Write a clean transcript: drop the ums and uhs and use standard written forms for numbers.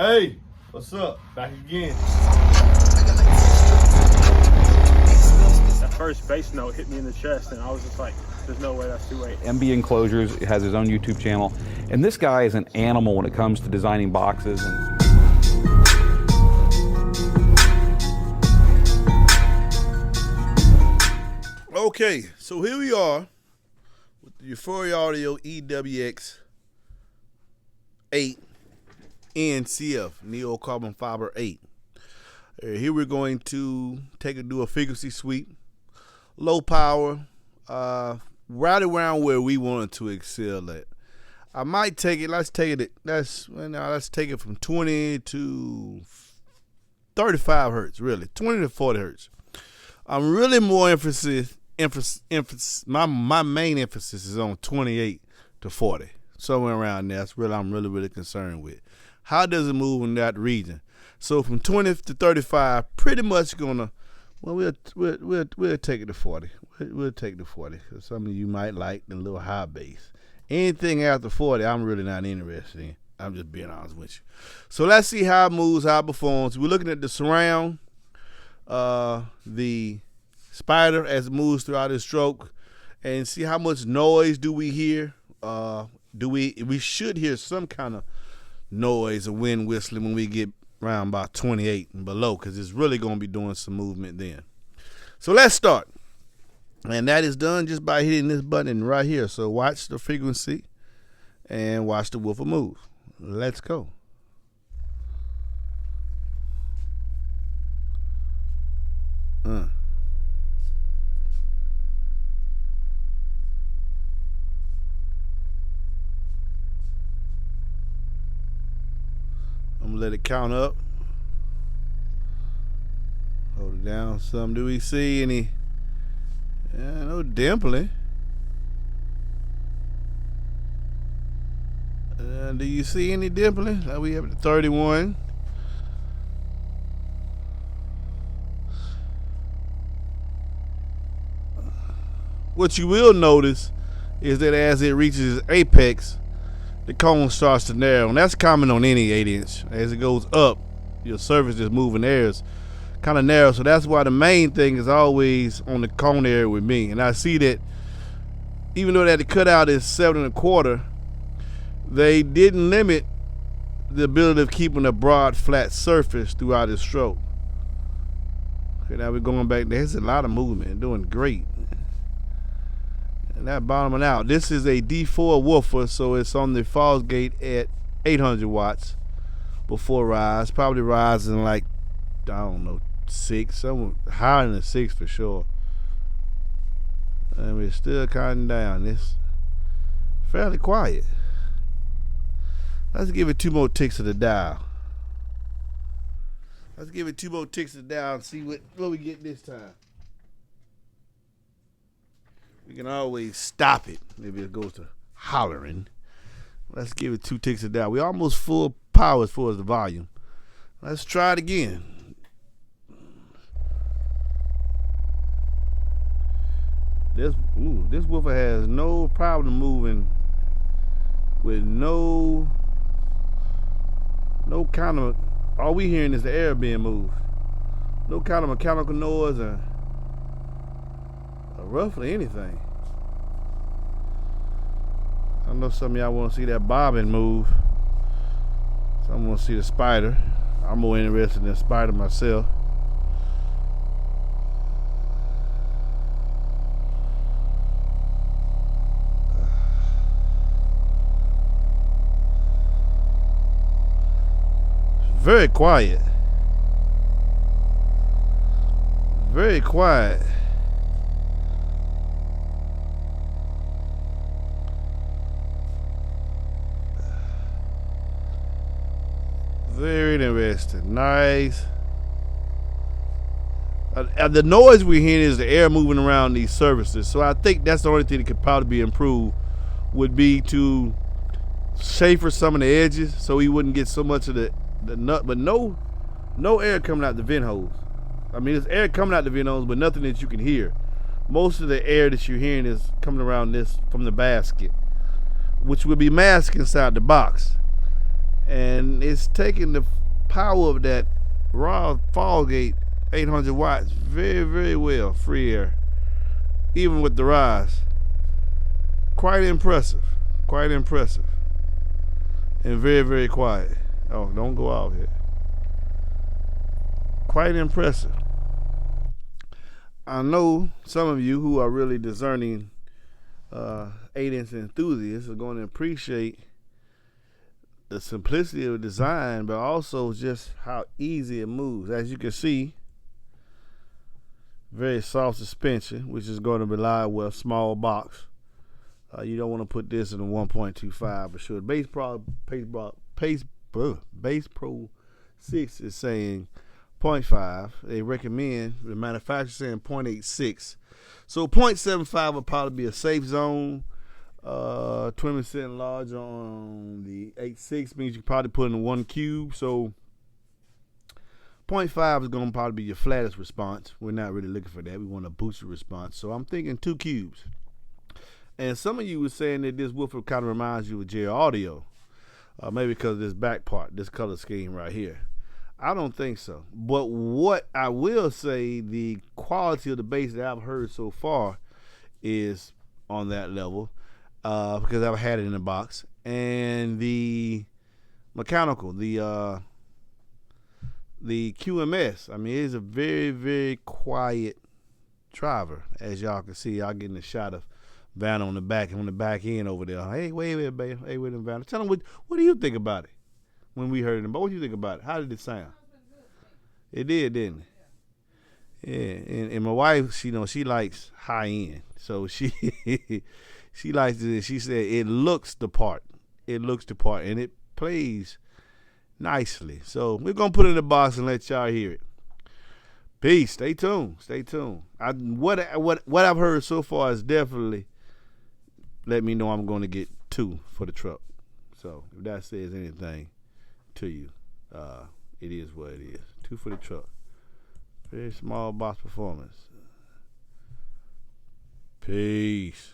Hey, what's up? Back again. That first bass note hit me in the chest, and I was just like, there's no way that's 2/8. MBEnclosures has his own YouTube channel, and this guy is an animal when it comes to designing boxes. Okay, so here we are with the Euphoria Audio EWX8NCF Neo Carbon Fiber 8. Here we're going to do a frequency sweep, low power, right around where we wanted to excel at. I might take it. Let's take it from 20 to 35 hertz. Really, 20 to 40 hertz. I'm really more my main emphasis is on 28 to 40, somewhere around there. That's really I'm really concerned with. How does it move in that region? So from 20 to 35, pretty much gonna. Well, we'll take it to 40. We'll take it to 40 because some of you might like the little high bass. Anything after 40, I'm really not interested in. I'm just being honest with you. So let's see how it moves, how it performs. We're looking at the surround, the spider as it moves throughout its stroke, and see how much noise do we hear. We should hear some kind of noise or wind whistling when we get around about 28 and below, because it's really going to be doing some movement then. So let's start. And that is done just by hitting this button right here. So watch the frequency and watch the woofer move. Let's go. I'm gonna let it count up. Hold it down some. Do we see any? No dimpling. Do you see any dimpling? We have the 31. What you will notice is that as it reaches its apex, the cone starts to narrow, and that's common on any 8-inch. As it goes up, your surface is moving areas kind of narrow, so that's why the main thing is always on the cone area with me. And I see that even though that the cutout is 7 1/4, they didn't limit the ability of keeping a broad flat surface throughout the stroke. Okay, now we're going back. There's a lot of movement, doing great. And that bottoming out. This is a D4 woofer, so it's on the false gate at 800 watts before rise. Probably rising like, I don't know, 6, somewhere higher than 6 for sure. And we're still counting down. It's fairly quiet. Let's give it 2 more ticks of the dial. Let's give it 2 more ticks of the dial and see what we get this time. We can always stop it if it goes to hollering. Let's give it 2 ticks of the dial. We're almost full power as far as the volume. Let's try it again. This woofer has no problem moving with no kind of, all we hearing is the air being moved. No kind of mechanical noise or roughly anything. I know some of y'all want to see that bobbin move. Some want to see the spider. I'm more interested in the spider myself. Very quiet. Very quiet. Very interesting. Nice. The noise we're hearing is the air moving around these surfaces. So I think that's the only thing that could probably be improved, would be to chamfer some of the edges so he wouldn't get so much of the nut, but no air coming out the vent holes. I mean, there's air coming out the vent holes, but nothing that you can hear. Most of the air that you're hearing is coming around this from the basket, which will be masked inside the box. and it's taking the power of that raw fall gate 800 watts very, very well. Free air, even with the rise. Quite impressive. Quite impressive. And very, very quiet. Oh, don't go out here. Quite impressive. I know some of you who are really discerning 8-inch enthusiasts are going to appreciate the simplicity of the design, but also just how easy it moves. As you can see, very soft suspension, which is going to rely with a small box. You don't want to put this in a 1.25 for sure. Bass Pro 6 is saying 0.5. They recommend, the manufacturer saying 0.86. So 0.75 will probably be a safe zone. 20% larger on the 8.6 means you can probably put in 1 cube. So 0.5 is going to probably be your flattest response. We're not really looking for that. We want a boosted response. So I'm thinking 2 cubes. And some of you were saying that this woofer kind of reminds you of Euphoria Audio. Maybe because of this back part, this color scheme right here. I don't think so. But what I will say, the quality of the bass that I've heard so far is on that level, because I've had it in the box. And the mechanical, the QMS, I mean, it is a very, very quiet driver. As y'all can see, I'll get in a shot of Vanna on the back end over there. Hey, wait a minute, baby. Hey, wait a minute, Vanna. Tell them what do you think about it when we heard it? But what do you think about it? How did it sound? It did, didn't it? Yeah. And my wife, she likes high end, so she she likes it. She said it looks the part. It looks the part, and it plays nicely. So we're gonna put it in the box and let y'all hear it. Peace. Stay tuned. Stay tuned. What I've heard so far is definitely let me know I'm going to get 2 for the truck. So if that says anything to you, it is what it is. 2 for the truck. Very small box performance. Peace.